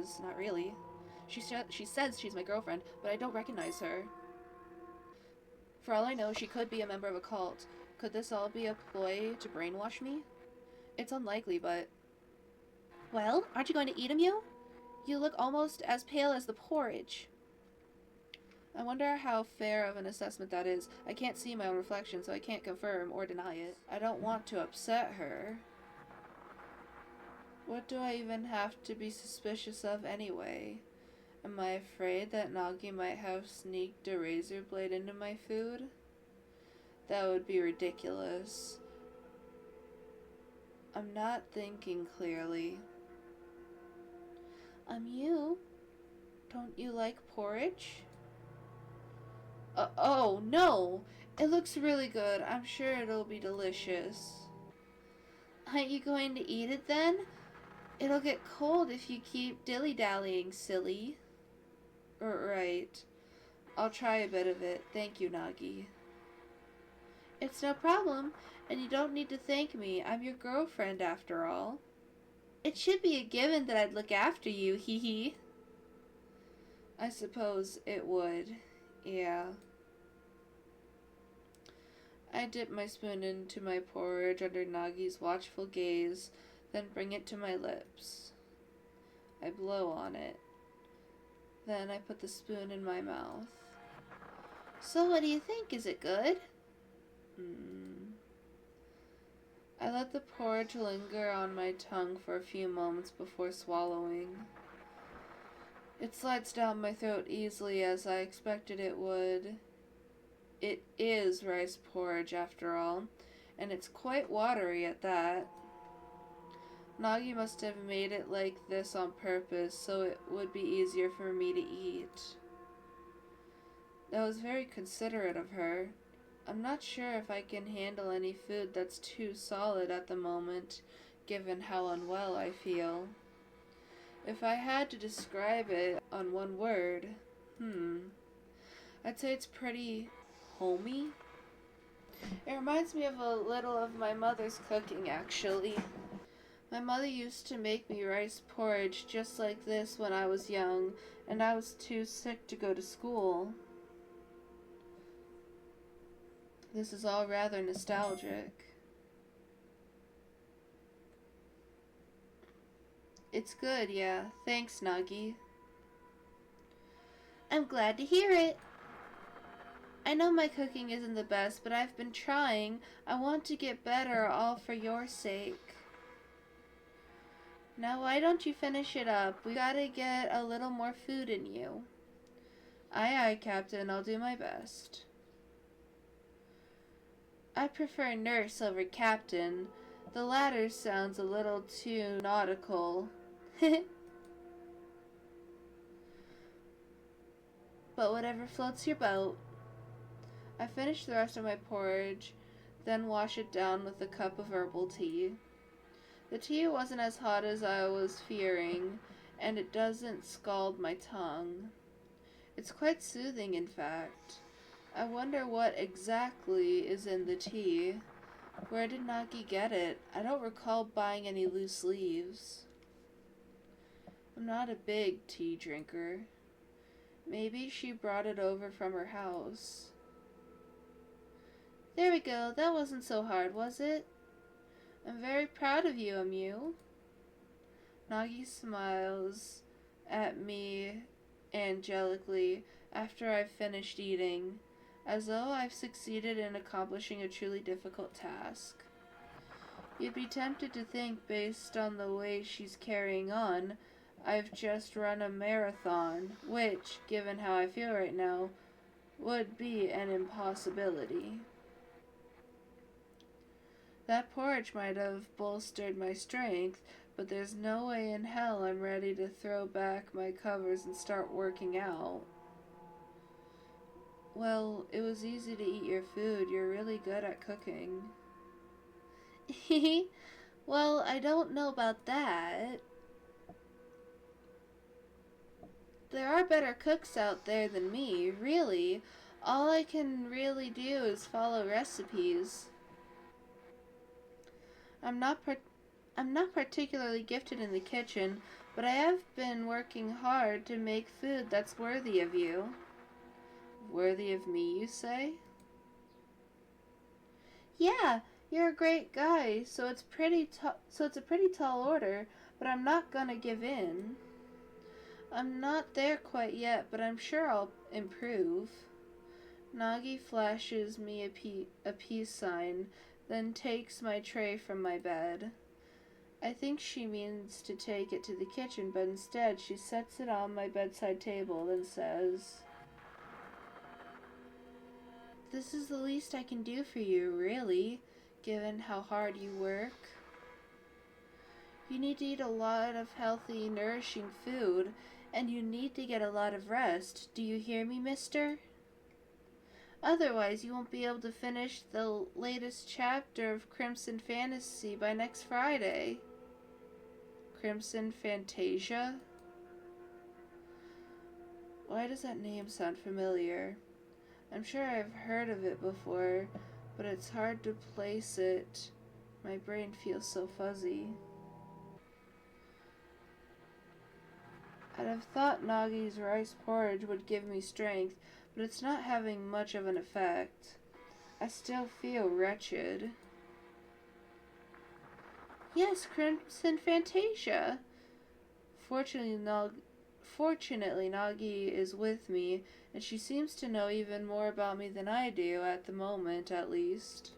is. Not really. She says she's my girlfriend, but I don't recognize her. For all I know, she could be a member of a cult. Could this all be a ploy to brainwash me? It's unlikely, but... Well, aren't you going to eat him, you? You look almost as pale as the porridge. I wonder how fair of an assessment that is. I can't see my own reflection, so I can't confirm or deny it. I don't want to upset her. What do I even have to be suspicious of anyway? Am I afraid that Nagi might have sneaked a razor blade into my food? That would be ridiculous. I'm not thinking clearly. You? Don't you like porridge? Oh, no! It looks really good. I'm sure it'll be delicious. Aren't you going to eat it then? It'll get cold if you keep dilly-dallying, silly. Right. I'll try a bit of it. Thank you, Nagi. It's no problem, and you don't need to thank me. I'm your girlfriend, after all. It should be a given that I'd look after you, hee hee. I suppose it would. Yeah. I dip my spoon into my porridge under Nagi's watchful gaze, then bring it to my lips. I blow on it. Then I put the spoon in my mouth. So what do you think? Is it good? I let the porridge linger on my tongue for a few moments before swallowing. It slides down my throat easily as I expected it would. It is rice porridge after all, and it's quite watery at that. Nagi must have made it like this on purpose so it would be easier for me to eat. That was very considerate of her. I'm not sure if I can handle any food that's too solid at the moment, given how unwell I feel. If I had to describe it on one word, I'd say it's pretty homey. It reminds me of a little of my mother's cooking, actually. My mother used to make me rice porridge just like this when I was young, and I was too sick to go to school. This is all rather nostalgic. It's good, yeah. Thanks, Nagi. I'm glad to hear it. I know my cooking isn't the best, but I've been trying. I want to get better, all for your sake. Now why don't you finish it up? We gotta get a little more food in you. Aye, aye, Captain. I'll do my best. I prefer nurse over captain. The latter sounds a little too nautical. But whatever floats your boat. I finish the rest of my porridge, then wash it down with a cup of herbal tea. The tea wasn't as hot as I was fearing, and it doesn't scald my tongue. It's quite soothing, in fact. I wonder what exactly is in the tea. Where did Nagi get it? I don't recall buying any loose leaves. I'm not a big tea drinker. Maybe she brought it over from her house. There we go. That wasn't so hard, was it? I'm very proud of you, Amu. Nagi smiles at me angelically after I've finished eating, as though I've succeeded in accomplishing a truly difficult task. You'd be tempted to think, based on the way she's carrying on, I've just run a marathon, which, given how I feel right now, would be an impossibility. That porridge might have bolstered my strength, but there's no way in hell I'm ready to throw back my covers and start working out. Well, it was easy to eat your food. You're really good at cooking. Well, I don't know about that. There are better cooks out there than me, really. All I can really do is follow recipes. I'm I'm not particularly gifted in the kitchen, but I have been working hard to make food that's worthy of you. Worthy of me, you say? Yeah, you're a great guy, so it's a pretty tall order, but I'm not gonna give in. I'm not there quite yet, but I'm sure I'll improve. Nagi flashes me a peace sign, then takes my tray from my bed. I think she means to take it to the kitchen, but instead she sets it on my bedside table and says, "This is the least I can do for you, really, given how hard you work. You need to eat a lot of healthy, nourishing food, and you need to get a lot of rest. Do you hear me, mister? Otherwise, you won't be able to finish the latest chapter of Crimson Fantasy by next Friday." Crimson Fantasia? Why does that name sound familiar? I'm sure I've heard of it before, but it's hard to place it. My brain feels so fuzzy. I'd have thought Nagi's rice porridge would give me strength, but it's not having much of an effect. I still feel wretched. Yes, Crimson Fantasia. Fortunately, Nagi is with me, and she seems to know even more about me than I do, at the moment, at least.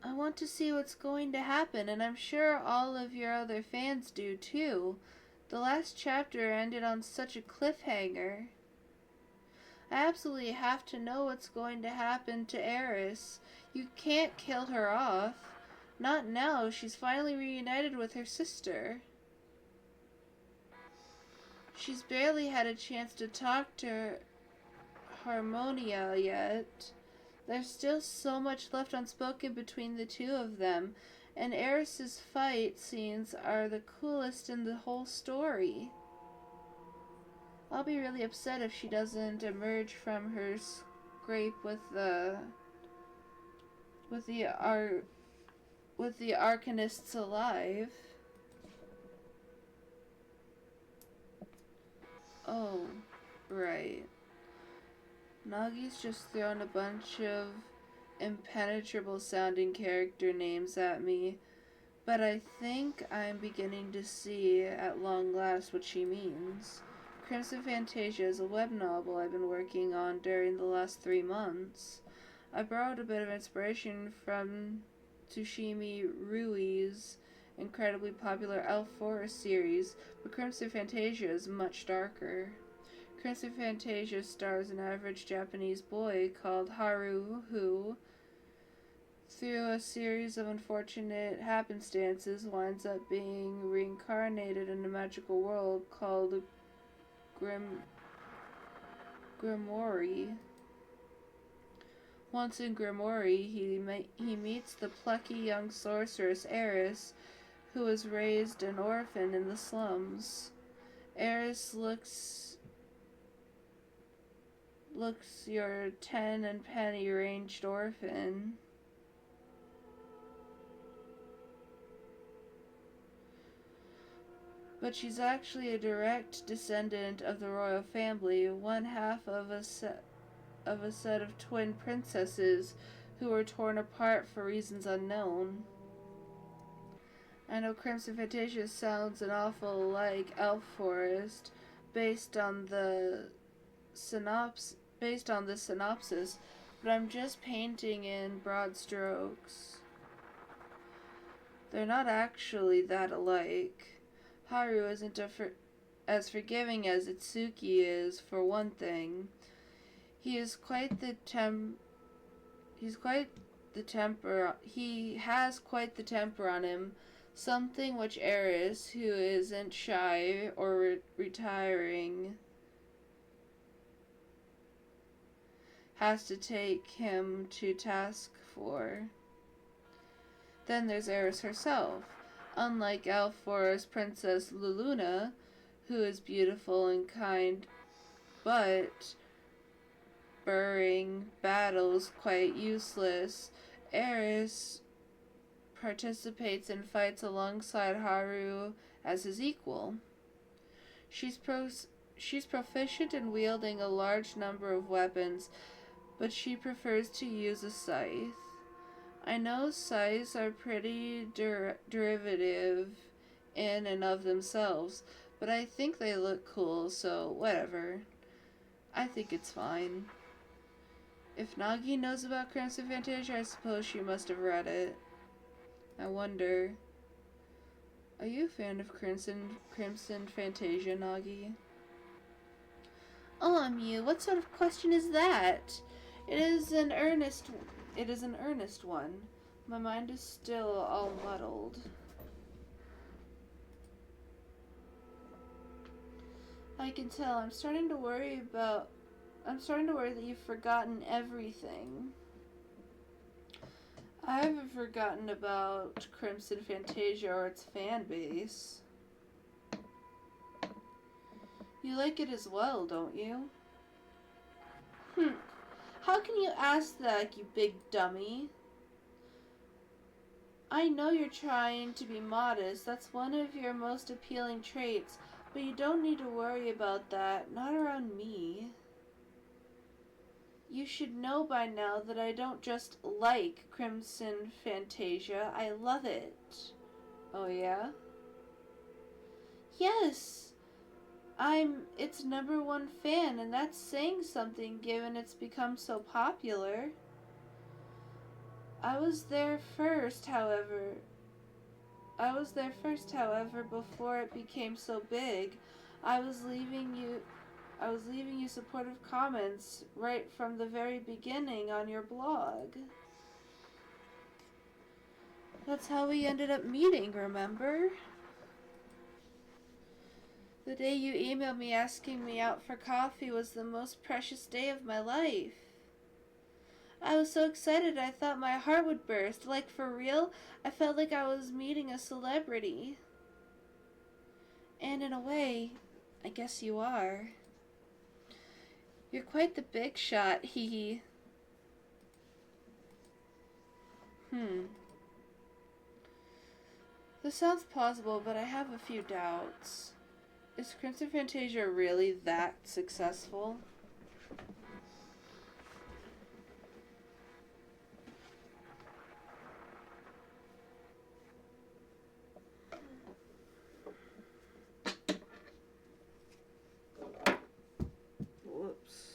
I want to see what's going to happen, and I'm sure all of your other fans do too. The last chapter ended on such a cliffhanger. I absolutely have to know what's going to happen to Eris. You can't kill her off. Not now. She's finally reunited with her sister. She's barely had a chance to talk to Harmonia yet. There's still so much left unspoken between the two of them, and Eris's fight scenes are the coolest in the whole story. I'll be really upset if she doesn't emerge from her scrape with the Arcanists alive. Oh, right. Nagi's just thrown a bunch of impenetrable sounding character names at me, but I think I'm beginning to see at long last what she means. Crimson Fantasia is a web novel I've been working on during the last 3 months. I borrowed a bit of inspiration from Tsushimi Rui's incredibly popular Elf Forest series, but Crimson Fantasia is much darker. Crimson Fantasia stars an average Japanese boy called Haru who, through a series of unfortunate happenstances, winds up being reincarnated in a magical world called Grimoire. Once in Grimoire, he meets the plucky young sorceress Eris, who was raised an orphan in the slums. Eris looks your 10 and penny ranged orphan. But she's actually a direct descendant of the royal family, one half of a set of twin princesses who were torn apart for reasons unknown. I know Crimson Fantasia sounds an awful like Elf Forest, based on the synopsis, but I'm just painting in broad strokes. They're not actually that alike. Haru isn't as forgiving as Itsuki is, for one thing. He has quite the temper on him, something which Eris, who isn't shy or retiring, has to take him to task for. Then there's Eris herself. Unlike Elf Forest Princess Luluna, who is beautiful and kind, but during battles quite useless, Eris participates in fights alongside Haru as his equal. She's proficient in wielding a large number of weapons, but she prefers to use a scythe. I know scythes are pretty derivative in and of themselves, but I think they look cool, so whatever. I think it's fine. If Nagi knows about Crimson Fantasia, I suppose she must have read it. I wonder. Are you a fan of Crimson Fantasia, Nagi? Oh, Mew, what sort of question is that? It is an earnest one. My mind is still all muddled. I can tell. I'm starting to worry that you've forgotten everything. I haven't forgotten about Crimson Fantasia or its fan base. You like it as well, don't you? How can you ask that, you big dummy? I know you're trying to be modest. That's one of your most appealing traits, but you don't need to worry about that. Not around me. You should know by now that I don't just like Crimson Fantasia. I love it. Oh, yeah? Yes. I'm its #1 fan, and that's saying something given it's become so popular. I was there first, however, before it became so big. I was leaving you supportive comments right from the very beginning on your blog. That's how we ended up meeting, remember? The day you emailed me asking me out for coffee was the most precious day of my life. I was so excited I thought my heart would burst. Like, for real, I felt like I was meeting a celebrity. And in a way, I guess you are. You're quite the big shot, hee hee. This sounds plausible, but I have a few doubts. Is Crimson Fantasia really that successful? Whoops.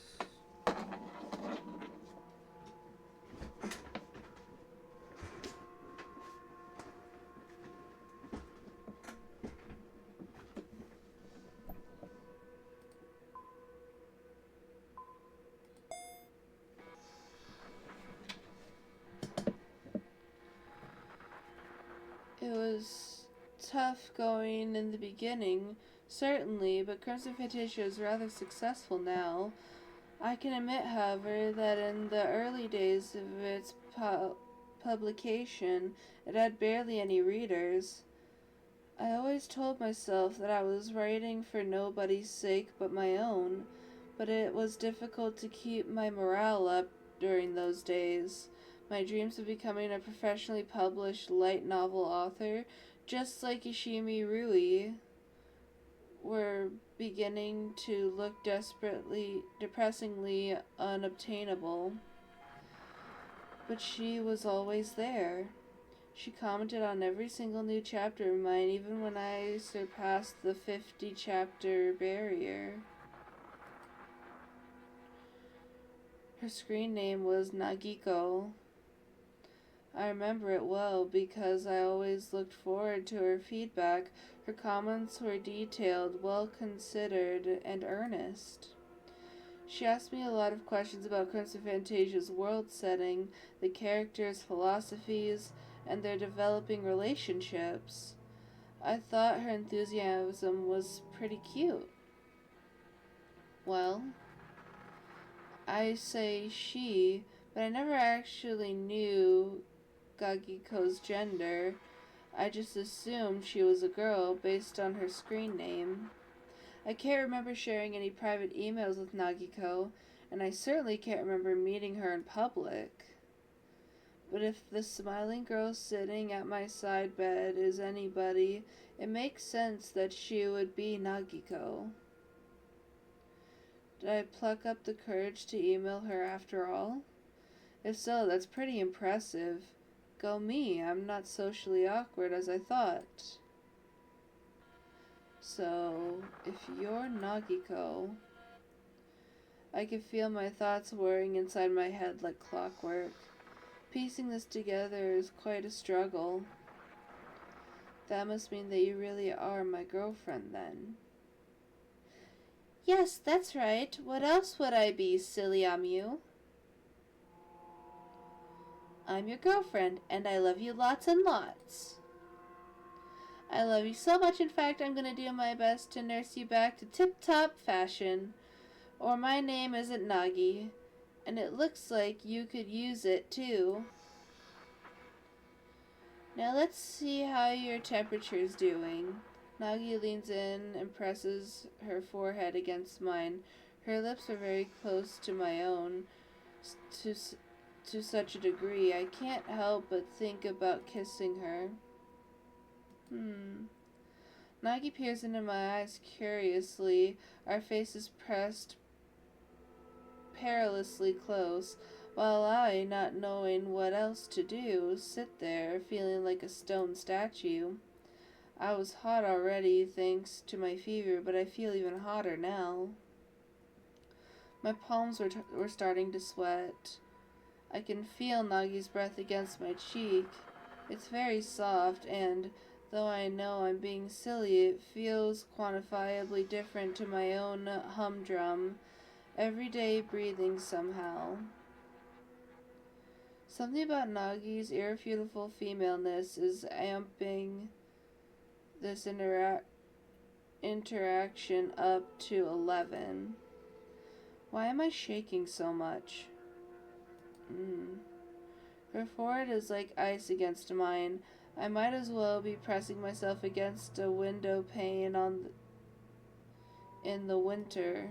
It was tough going in the beginning, certainly, but Crimson Fantasia is rather successful now. I can admit, however, that in the early days of its publication, it had barely any readers. I always told myself that I was writing for nobody's sake but my own, but it was difficult to keep my morale up during those days. My dreams of becoming a professionally published light novel author, just like Ishimi Rui, were beginning to look depressingly unobtainable. But she was always there. She commented on every single new chapter of mine, even when I surpassed the 50-chapter barrier. Her screen name was Nagiko. I remember it well because I always looked forward to her feedback. Her comments were detailed, well considered, and earnest. She asked me a lot of questions about Crimson Fantasia's world setting, the characters' philosophies, and their developing relationships. I thought her enthusiasm was pretty cute. Well, I say she, but I never actually knew Gagiko's gender. I just assumed she was a girl based on her screen name. I can't remember sharing any private emails with Nagiko, and I certainly can't remember meeting her in public. But if the smiling girl sitting at my side bed is anybody, it makes sense that she would be Nagiko. Did I pluck up the courage to email her after all? If so, that's pretty impressive. Go me, I'm not socially awkward as I thought. So, if you're Nagiko, I can feel my thoughts whirring inside my head like clockwork. Piecing this together is quite a struggle. That must mean that you really are my girlfriend then. Yes, that's right. What else would I be, silly Amu? I'm your girlfriend, and I love you lots and lots. I love you so much, in fact, I'm gonna do my best to nurse you back to tip-top fashion. Or my name isn't Nagi, and it looks like you could use it too. Now let's see how your temperature's doing. Nagi leans in and presses her forehead against mine. Her lips are very close to my own, to such a degree I can't help but think about kissing her. Nagi peers into my eyes curiously, our faces pressed perilously close, while I, not knowing what else to do, sit there feeling like a stone statue. I was hot already thanks to my fever, but I feel even hotter now. My palms were starting to sweat. I can feel Nagi's breath against my cheek. It's very soft, and though I know I'm being silly, it feels quantifiably different to my own humdrum, everyday breathing somehow. Something about Nagi's irrefutable femaleness is amping this interaction up to 11. Why am I shaking so much? Her forehead is like ice against mine. I might as well be pressing myself against a window pane in the winter.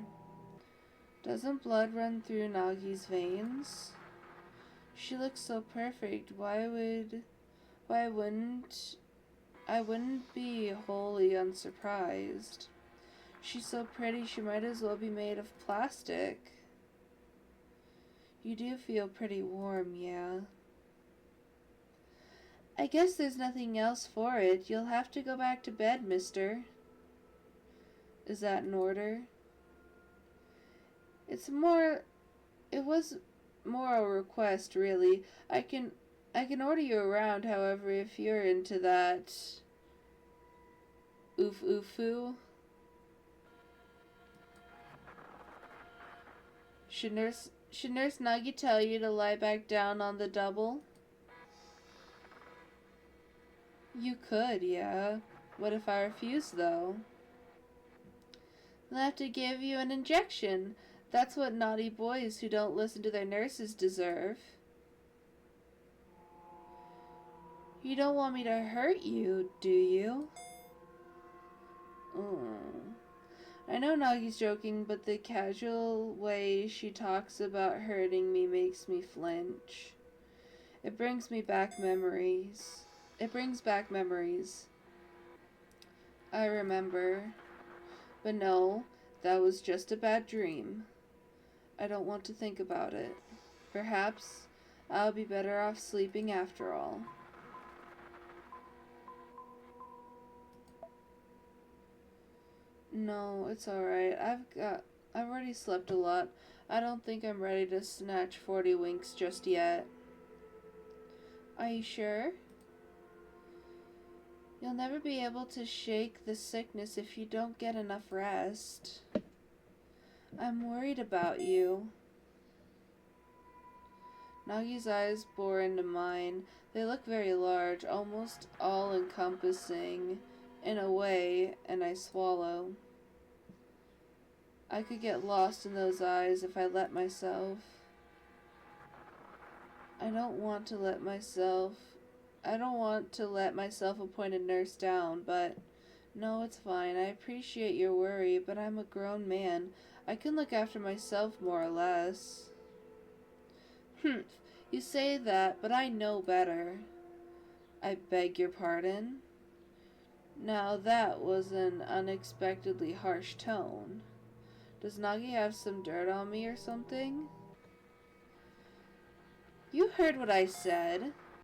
Doesn't blood run through Nagi's veins? She looks so perfect. Why wouldn't I wouldn't be wholly unsurprised. She's so pretty, she might as well be made of plastic. You do feel pretty warm, yeah. I guess there's nothing else for it. You'll have to go back to bed, mister. Is that an order? It was more a request, really. I can order you around, however, if you're into that. Oof oofoo. Should Nurse Nagi tell you to lie back down on the double? You could, yeah. What if I refuse, though? They'll have to give you an injection. That's what naughty boys who don't listen to their nurses deserve. You don't want me to hurt you, do you? I know Nagi's joking, but the casual way she talks about hurting me makes me flinch. It brings back memories. I remember. But no, that was just a bad dream. I don't want to think about it. Perhaps I'll be better off sleeping after all. No, it's alright. I've already slept a lot. I don't think I'm ready to snatch 40 winks just yet. Are you sure? You'll never be able to shake the sickness if you don't get enough rest. I'm worried about you. Nagi's eyes bore into mine. They look very large, almost all-encompassing in a way, and I swallow. I could get lost in those eyes if I let myself. I don't want to let myself appoint a nurse down, but no, it's fine. I appreciate your worry, but I'm a grown man. I can look after myself more or less. You say that, but I know better. I beg your pardon? Now that was an unexpectedly harsh tone. Does Nagi have some dirt on me or something? You heard what I said.